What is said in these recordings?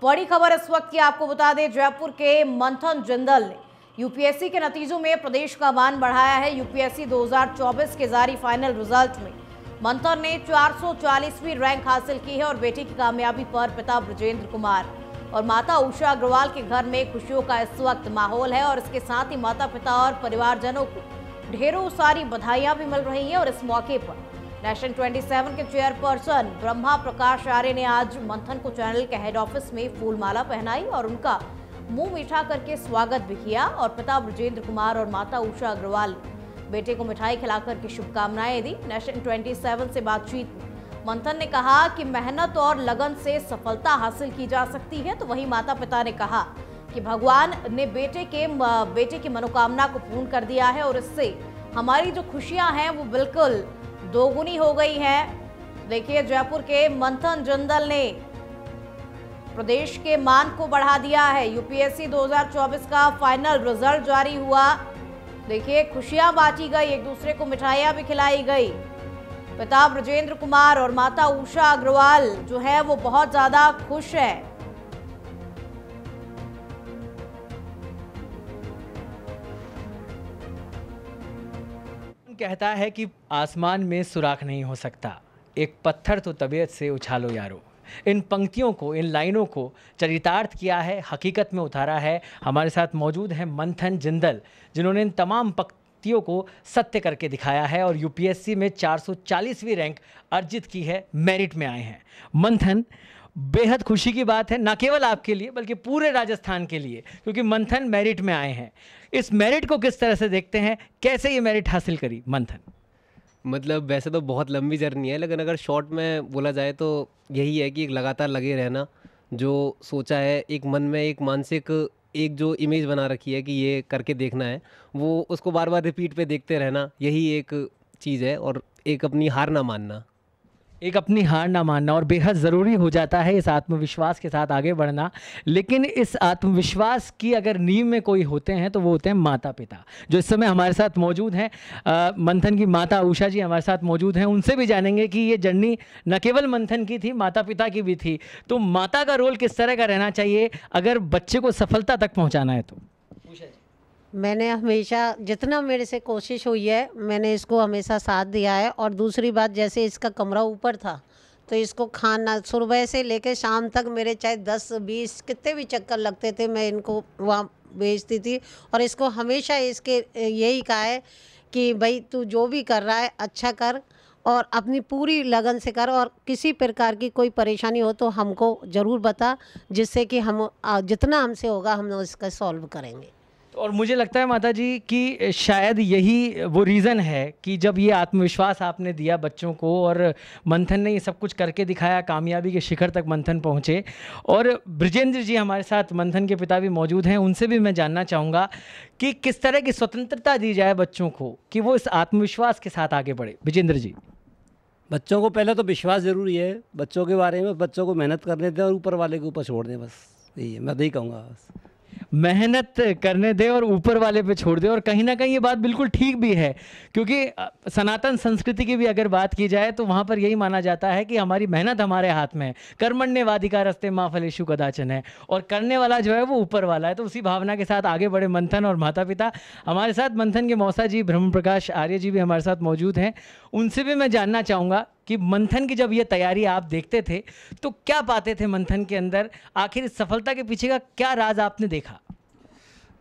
बड़ी खबर इस वक्त की आपको बता दें, जयपुर के मंथन जिंदल ने यूपीएससी के नतीजों में प्रदेश का मान बढ़ाया है। यूपीएससी 2024 के जारी फाइनल रिजल्ट में मंथन ने 440वीं रैंक हासिल की है और बेटी की कामयाबी पर पिता ब्रजेंद्र कुमार और माता उषा अग्रवाल के घर में खुशियों का इस वक्त माहौल है और इसके साथ ही माता पिता और परिवारजनों को ढेरों सारी बधाइयां भी मिल रही हैं। और इस मौके पर नेशन 27 के चेयरपर्सन ब्रह्मा प्रकाश आर्य ने आज मंथन को चैनल के हेड ऑफिस में फूलमाला पहनाई और उनका मुंह मीठा करके स्वागत भी किया। और पिता ब्रजेंद्र कुमार और माता उषा अग्रवाल बेटे को मिठाई खिलाकर के शुभकामनाएं दी। नेशन 27 से बातचीत में मंथन ने कहा कि मेहनत और लगन से सफलता हासिल की जा सकती है, तो वहीं माता पिता ने कहा कि भगवान ने बेटे की मनोकामना को पूर्ण कर दिया है और इससे हमारी जो खुशियां हैं वो बिल्कुल दोगुनी हो गई है। देखिए, जयपुर के मंथन जिंदल ने प्रदेश के मान को बढ़ा दिया है। यूपीएससी 2024 का फाइनल रिजल्ट जारी हुआ। देखिए, खुशियां बांटी गई, एक दूसरे को मिठाइयां भी खिलाई गई। पिता ब्रजेंद्र कुमार और माता उषा अग्रवाल जो है वो बहुत ज्यादा खुश है। कहता है कि आसमान में सुराख नहीं हो सकता, एक पत्थर तो तबीयत से उछालो यारो। इन पंक्तियों को, इन लाइनों को चरितार्थ किया है, हकीकत में उतारा है। हमारे साथ मौजूद हैं मंथन जिंदल, जिन्होंने इन तमाम पंक्तियों को सत्य करके दिखाया है और यूपीएससी में 440वीं रैंक अर्जित की है, मेरिट में आए हैं। मंथन, बेहद खुशी की बात है, न केवल आपके लिए बल्कि पूरे राजस्थान के लिए, क्योंकि मंथन मेरिट में आए हैं। इस मेरिट को किस तरह से देखते हैं, कैसे ये मेरिट हासिल करी मंथन? मतलब वैसे तो बहुत लंबी जर्नी है, लेकिन अगर शॉर्ट में बोला जाए तो यही है कि एक लगातार लगे रहना, जो सोचा है एक मन में एक मानसिक एक जो इमेज बना रखी है कि ये करके देखना है, वो उसको बार बार रिपीट पे देखते रहना, यही एक चीज़ है। और एक अपनी हार ना मानना, और बेहद ज़रूरी हो जाता है इस आत्मविश्वास के साथ आगे बढ़ना। लेकिन इस आत्मविश्वास की अगर नींव में कोई होते हैं तो वो होते हैं माता पिता, जो इस समय हमारे साथ मौजूद हैं। मंथन की माता उषा जी हमारे साथ मौजूद हैं, उनसे भी जानेंगे कि ये जर्नी न केवल मंथन की थी, माता पिता की भी थी। तो माता का रोल किस तरह का रहना चाहिए अगर बच्चे को सफलता तक पहुँचाना है? तो उषा जी, मैंने हमेशा जितना मेरे से कोशिश हुई है मैंने इसको हमेशा साथ दिया है। और दूसरी बात, जैसे इसका कमरा ऊपर था तो इसको खाना सुबह से लेकर शाम तक मेरे चाहे 10-20 कितने भी चक्कर लगते थे, मैं इनको वहाँ भेजती थी। और इसको हमेशा इसके यही कहा है कि भाई तू जो भी कर रहा है अच्छा कर और अपनी पूरी लगन से कर, और किसी प्रकार की कोई परेशानी हो तो हमको ज़रूर बता, जिससे कि हम जितना हमसे होगा हम इसका सॉल्व करेंगे। और मुझे लगता है माता जी कि शायद यही वो रीज़न है कि जब ये आत्मविश्वास आपने दिया बच्चों को और मंथन ने ये सब कुछ करके दिखाया, कामयाबी के शिखर तक मंथन पहुँचे। और ब्रजेंद्र जी हमारे साथ, मंथन के पिता भी मौजूद हैं, उनसे भी मैं जानना चाहूँगा कि किस तरह की स्वतंत्रता दी जाए बच्चों को कि वो इस आत्मविश्वास के साथ आगे बढ़े। ब्रजेंद्र जी, बच्चों को पहले तो विश्वास ज़रूरी है, बच्चों के बारे में बच्चों को मेहनत करने दें और ऊपर वाले के ऊपर छोड़ दें, बस यही है, मैं यही कहूँगा। बस मेहनत करने दे और ऊपर वाले पे छोड़ दे। और कहीं ना कहीं ये बात बिल्कुल ठीक भी है, क्योंकि सनातन संस्कृति की भी अगर बात की जाए तो वहाँ पर यही माना जाता है कि हमारी मेहनत हमारे हाथ में है। कर्मण्येवाधिकारस्ते मा फलेषु कदाचन है, और करने वाला जो है वो ऊपर वाला है। तो उसी भावना के साथ आगे बढ़े मंथन और माता पिता। हमारे साथ मंथन के मौसा जी ब्रह्म प्रकाश आर्य जी भी हमारे साथ मौजूद हैं, उनसे भी मैं जानना चाहूँगा कि मंथन की जब ये तैयारी आप देखते थे तो क्या पाते थे मंथन के अंदर, आखिर इस सफलता के पीछे का क्या राज आपने देखा?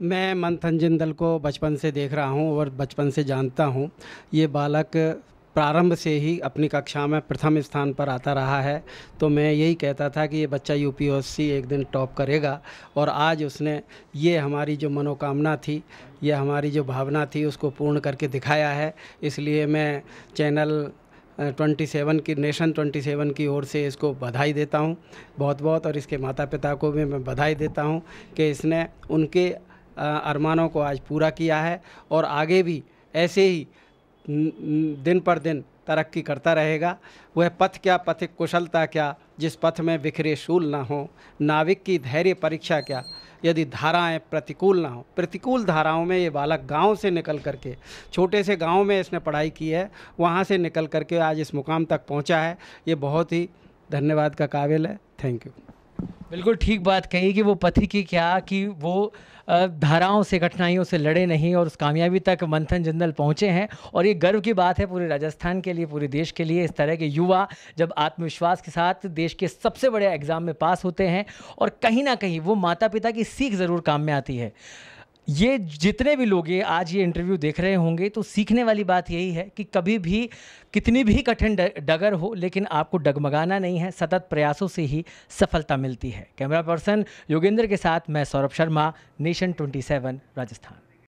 मैं मंथन जिंदल को बचपन से देख रहा हूं और बचपन से जानता हूं। ये बालक प्रारंभ से ही अपनी कक्षा में प्रथम स्थान पर आता रहा है, तो मैं यही कहता था कि ये बच्चा यूपीएससी एक दिन टॉप करेगा। और आज उसने ये हमारी जो मनोकामना थी, ये हमारी जो भावना थी, उसको पूर्ण करके दिखाया है। इसलिए मैं चैनल 27 की, नेशन 27 की ओर से इसको बधाई देता हूं बहुत बहुत। और इसके माता पिता को भी मैं बधाई देता हूं कि इसने उनके अरमानों को आज पूरा किया है और आगे भी ऐसे ही दिन पर दिन तरक्की करता रहेगा। वह पथ क्या, पथिक कुशलता क्या, जिस पथ में बिखरे शूल ना हो, नाविक की धैर्य परीक्षा क्या, यदि धाराएं प्रतिकूल ना हो। प्रतिकूल धाराओं में ये बालक गांव से निकल करके, छोटे से गांव में इसने पढ़ाई की है, वहां से निकल करके आज इस मुकाम तक पहुंचा है। ये बहुत ही धन्यवाद का काबिल है। Thank you. बिल्कुल ठीक बात कही कि वो पति की क्या कि वो धाराओं से कठिनाइयों से लड़े नहीं और उस कामयाबी तक मंथन जिंदल पहुंचे हैं। और ये गर्व की बात है पूरे राजस्थान के लिए, पूरे देश के लिए। इस तरह के युवा जब आत्मविश्वास के साथ देश के सबसे बड़े एग्ज़ाम में पास होते हैं और कहीं ना कहीं वो माता पिता की सीख ज़रूर काम में आती है। ये जितने भी लोग ये आज ये इंटरव्यू देख रहे होंगे तो सीखने वाली बात यही है कि कभी भी कितनी भी कठिन डगर हो लेकिन आपको डगमगाना नहीं है, सतत प्रयासों से ही सफलता मिलती है। कैमरा पर्सन योगेंद्र के साथ मैं सौरभ शर्मा, नेशन 27 राजस्थान।